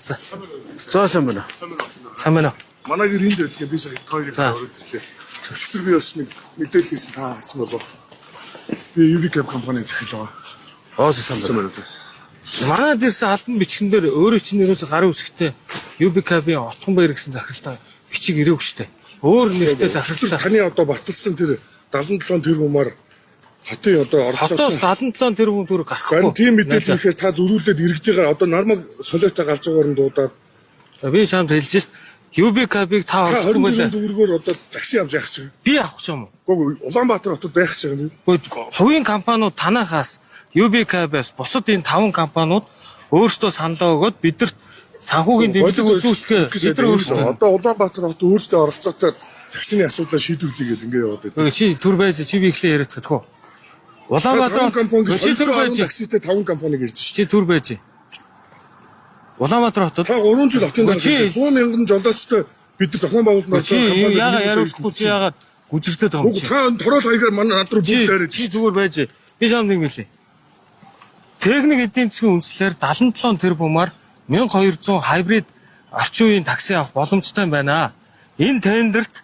За сайн байна. Сайн байна. Манайг энд байдаг би сая хоёрыг өөрөдлөө. Өчтөр би бас нэг мэдээлэл хийсэн та хэлсэн болов. Би UBCAB компани захилгаа. Сайн байна. Манай дээрс албан бичгэн дээр өөрөө чинь нэрээс гарын үсгтэй UBCAB-ийн Отгон баяр гэсэн захиралтай бичиг ирээгүй штэ. Өөр нэртэй захиралтай. Таны одоо баталсан тэр 77 тэрбумаар хотын одоо хотоос 77 тэрбум төгрөг гарахгүй. Харин тийм мэдээлэл ихээр та зөрүүлээд иргэдийгээр одоо нормал солиотой галж байгаагаар нь дуудаад би чамд хэлж шít. UBCAB-ыг та олсон байлаа. төгрөгөөр одоо такси авч явах чинь. Би авах ч юм уу? Гоо Улаанбаатар хотод байх чинь. Хувийн компаниуд танахаас UBCAB-аас бусад энэ 5 компаниуд өөрсдөө саналаа өгөөд бидэрт санхүүгийн дэмжлэг үзүүлэхээ бид нар өөрсдөө одоо Улаанбаатар хот өөрсдөө оролцоотой таксины асуудлаа шийдвэрлэгээд ингэ яваад байдаг. Чи төр байж чи би ихлэ яриад чадах уу? Улаанбаатар чи төр байж такситэй 5 компани гэж чинь. чи төр байж. Улаанбаатар хотод та 3 жил хотын дараа 100 мянган жолоочтой бид зохион байгуулалтнаас компани яагаад яриулахгүй чи яагаад гүжигдээд байгаа юм чи? Та торол хаягаар манай над руу бүгд дайраад чи зүгээр байж. Би чамд нэг мэлээ. Техник эдийн засгийн үндслээр 77 тэрбумаар 1200 хайбрид орчин үеийн такси авах боломжтой байна. Энэ тендерт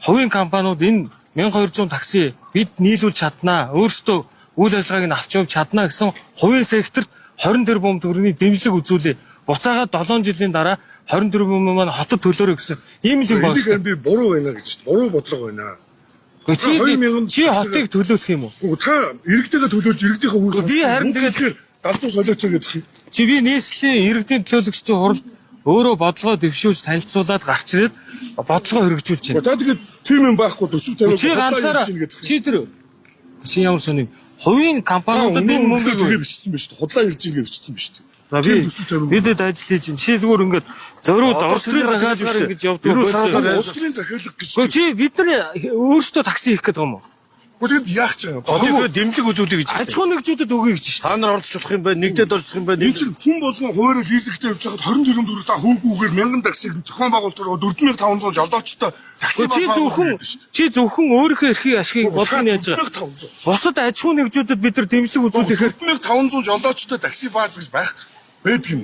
хувийн компаниуд энэ 1200 такси бид нийлүүлж чаднаа. Өөрсдөө үйл ажиллагааг нь авч явж чаднаа гэсэн хувийн секторт 20 тэрбум төгрөгийн дэмжлэг үзүүлээ. Буцаагаад 7 жилийн дараа 20 тэрбум маань хотод төлөөрэй гэсэн ийм л юм байна. Энийг би буруу байна гэж чинь. Буруу бодлого байна. Чи хотыг төлөөлөх юм уу? Та иргэдэгээ төлөөж иргэдийнхээ үйл би харин тэгээд галзуу солиоцоо гэдэг юм. Чи би нийслэлийн иргэдийн төлөөлөгчдийн хуралд өөрөө бодлогоо дэвшүүлж танилцуулаад гарч ирээд бодлогоо хэрэгжүүлж байна. Та тэгээд тийм юм байхгүй төсөв тавиад чи ганцаараа чи тэр чи ямар сони хувийн компаниудад энэ мөнгөийг бичсэн байна шүү дээ. Худлаа ирж ийн гэж бичсэн байна шүү дээ. За бидэд ажил хийж чинь чи зүгээр ингээд зориуд Австрийн захиалгаар ингэж явдаг. Австрийн захиалга гэж. Чи бид нар өөрсдөө такси хийх гэдэг юм уу? Гэхдээ яах ч юм. Одоогөө дэмжлэг үзүүлэх гэж. Аж ахуйн нэгжүүдэд өгье гэж шүү дээ. Та нар оролцох юм байна, нэгдээд оролцох юм байна. Энэ чинь хүн болгон хуурай лизингтэй явж байхад 20 тэрбум төгрөг та хөөгүүгээр 1000 таксиг зохион байгуулалтаар 4500 жолоочтой такси чи зөвхөн өөрийнхөө эрхийг ашигыг болгоно яаж байгаа. Бусад аж ахуйн нэгжүүдэд бид нар дэмжлэг үзүүлэхээр 4500 жолоочтой такси бааз гэж байх байдаг юм.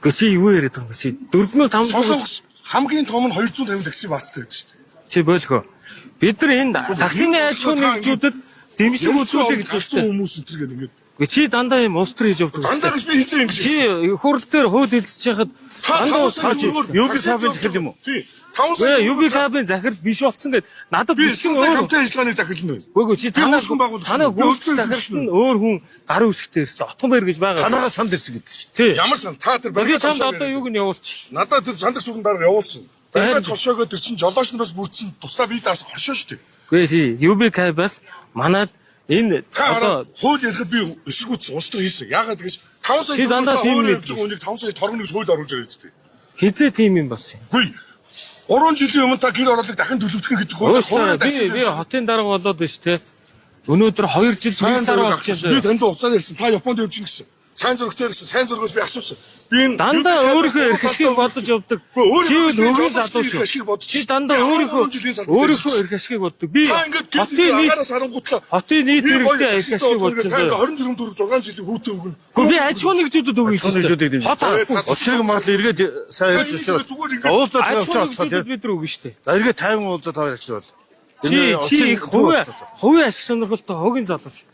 Гэхдээ чи юу яриад байгаа юм бэ? 4500 хамгийн том нь 250 такси баазтай байдаг шүү дээ. Чи бойлгоо. Бид нар энэ таксины аж ахуйн нэгжүүдэд дэмжлэг үзүүлэх гэж байна шүү дээ. Хүмүүс энэ төр гэдэг. Чи дандаа юм устр хийж явдаг. Дандаа гэж би хийсэн юм гэж. Чи хурал дээр хууль хэлцэж яхад дандаа усаач UBCAB-ийн захирал юм уу? Тий. UBCAB-ийн захирал биш болцсон гэд надад бичгэн өөр хамтын ажиллагааны захирал нь. Үгүй чи танай гүйцэтгэх захирал нь өөр хүн гарын үсгтээ ирсэн. Отгон баяр гэж байгаа. Танайгаа санд ирсэн гэдэг шүү дээ. Ямар сан та тэр барьж чамд одоо юуг нь явуулчих. Надад тэр сандах сууган дараа явуулсан. Тэгээд хошоогоо тэр чин жолооч нараас бүрдсэн туслаа би даас хоршоо шүү дээ. Үгүй чи UBCAB-аас манад энэ одоо хууль ярихад би эсэргүүц улс төр хийсэн. Яагаад гэж 5 сая дандаа тийм нэг 5 сая торгоны хууль оруулж ирээд дээ. Хизээ тийм юм болсон юм. Үгүй 3 жилийн өмнө та гэр ороолыг дахин төлөвлөх гэж би хотын дарга болоод биш те. Өнөөдөр 2 жил нэг сар болж байна. Би танд уцаар ярьсан. Та Японд явж гин гэсэн. Сайн зөрөгтэй гэсэн. Сайн зөргөөс би асуусан. Би энэ дандаа өөрийнхөө эрх ашгийг бодож явдаг. Чи л хөвгөн залуу шүү. Чи дандаа өөрийнхөө эрх ашгийг боддог. Би хотын нийт хэрэгтэй эрх ашгийг бодож байна. 20 тэрбум төгрөг 6 жилийн хүүтэй өгнө. Гэхдээ би аж ахуйн нэгжүүдэд өгье гэж байна. Хот Учрыг магадлал эргээд сайн ярьж очоод уулзаад тавьчихсан тийм. Бид нар өгнө шүү дээ. За эргээд 50 уулзаад хоёр ачаад бол. Чи их хувийн ашиг сонирхолтой хогийн залуу шүү.